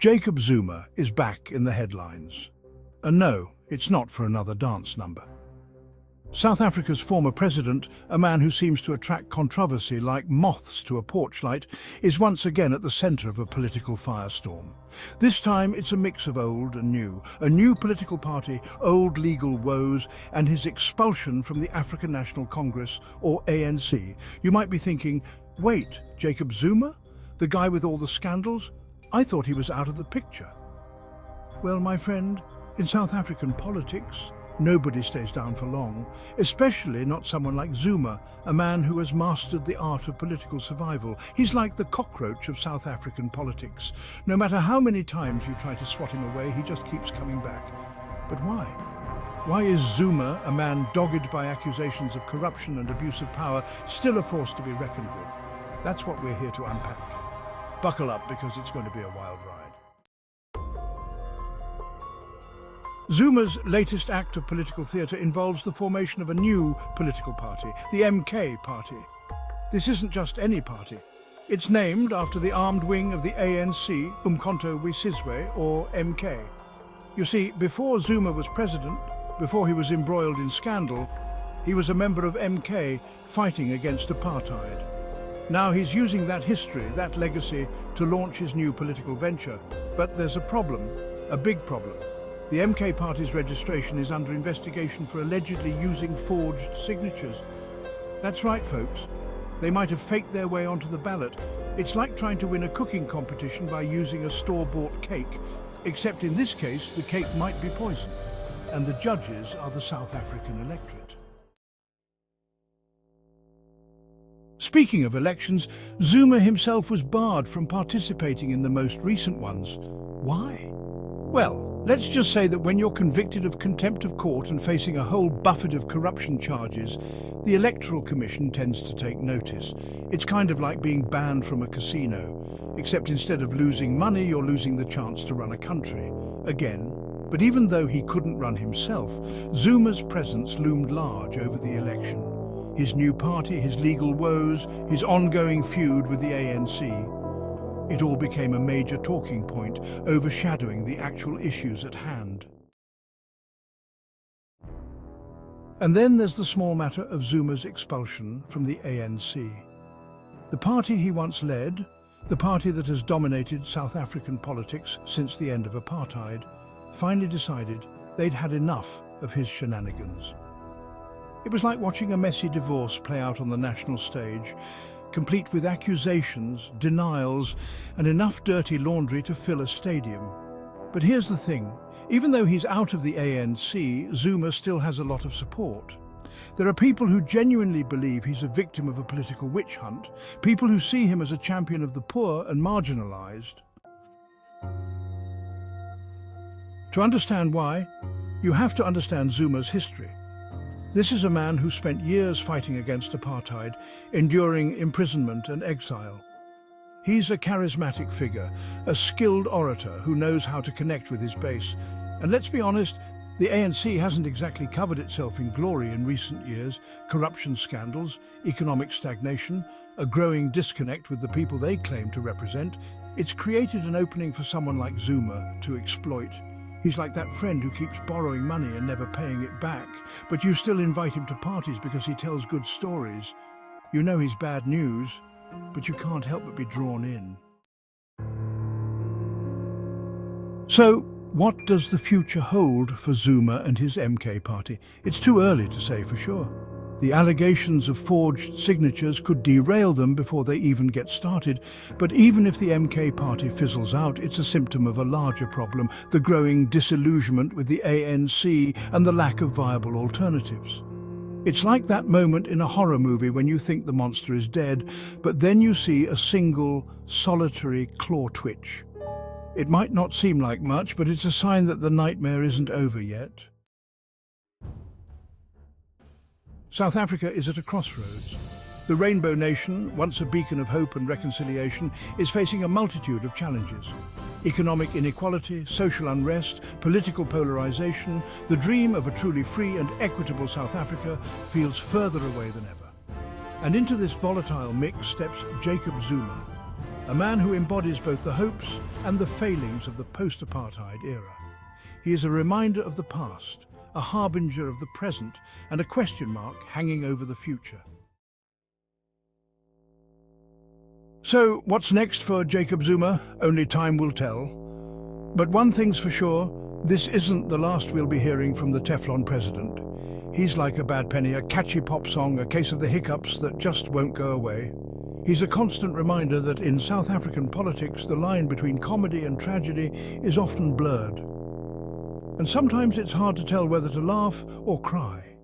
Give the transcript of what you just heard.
Jacob Zuma is back in the headlines. And no, it's not for another dance number. South Africa's former president, a man who seems to attract controversy like moths to a porch-light, is once again at the centre of a political firestorm. This time it's a mix of old and new. A new political party, old legal woes, and his expulsion from the African National Congress, or ANC. You might be thinking, wait, Jacob Zuma? The guy with all the scandals? I thought he was out of the picture. Well, my friend, in South African politics, nobody stays down for long, especially not someone like Zuma, a man who has mastered the art of political survival. He's like the cockroach of South African politics. No matter how many times you try to swat him away, he just keeps coming back. But why? Why is Zuma, a man dogged by accusations of corruption and abuse of power, still a force to be reckoned with? That's what we're here to unpack. Buckle up, because it's going to be a wild ride. Zuma's latest act of political theatre involves the formation of a new political party, the MK Party. This isn't just any party. It's named after the armed wing of the ANC, Umkhonto we Sizwe, or MK. You see, before Zuma was president, before he was embroiled in scandal, he was a member of MK fighting against apartheid. Now he's using that history, that legacy, to launch his new political venture. But there's a problem, a big problem. The MK Party's registration is under investigation for allegedly using forged signatures. That's right, folks. They might have faked their way onto the ballot. It's like trying to win a cooking competition by using a store-bought cake. Except in this case, the cake might be poisoned. And the judges are the South African electorate. Speaking of elections, Zuma himself was barred from participating in the most recent ones. Why? Well, let's just say that when you're convicted of contempt of court and facing a whole buffet of corruption charges, the Electoral Commission tends to take notice. It's kind of like being banned from a casino, except instead of losing money, you're losing the chance to run a country. Again. But even though he couldn't run himself, Zuma's presence loomed large over the election. His new party, his legal woes, his ongoing feud with the ANC. It all became a major talking point, overshadowing the actual issues at hand. And then there's the small matter of Zuma's expulsion from the ANC. The party he once led, the party that has dominated South African politics since the end of apartheid, finally decided they'd had enough of his shenanigans. It was like watching a messy divorce play out on the national stage, complete with accusations, denials, and enough dirty laundry to fill a stadium. But here's the thing, even though he's out of the ANC, Zuma still has a lot of support. There are people who genuinely believe he's a victim of a political witch hunt, people who see him as a champion of the poor and marginalized. To understand why, you have to understand Zuma's history. This is a man who spent years fighting against apartheid, enduring imprisonment and exile. He's a charismatic figure, a skilled orator who knows how to connect with his base. And let's be honest, the ANC hasn't exactly covered itself in glory in recent years. Corruption scandals, economic stagnation, a growing disconnect with the people they claim to represent. It's created an opening for someone like Zuma to exploit. He's like that friend who keeps borrowing money and never paying it back, but you still invite him to parties because he tells good stories. You know he's bad news, but you can't help but be drawn in. So, what does the future hold for Zuma and his MK party? It's too early to say for sure. The allegations of forged signatures could derail them before they even get started. But even if the MK party fizzles out, it's a symptom of a larger problem, the growing disillusionment with the ANC and the lack of viable alternatives. It's like that moment in a horror movie when you think the monster is dead, but then you see a single, solitary claw twitch. It might not seem like much, but it's a sign that the nightmare isn't over yet. South Africa is at a crossroads. The Rainbow Nation, once a beacon of hope and reconciliation, is facing a multitude of challenges. Economic inequality, social unrest, political polarization, the dream of a truly free and equitable South Africa feels further away than ever. And into this volatile mix steps Jacob Zuma, a man who embodies both the hopes and the failings of the post-apartheid era. He is a reminder of the past, a harbinger of the present, and a question mark hanging over the future. So, what's next for Jacob Zuma? Only time will tell. But one thing's for sure, this isn't the last we'll be hearing from the Teflon president. He's like a bad penny, a catchy pop song, a case of the hiccups that just won't go away. He's a constant reminder that in South African politics, the line between comedy and tragedy is often blurred. And sometimes it's hard to tell whether to laugh or cry.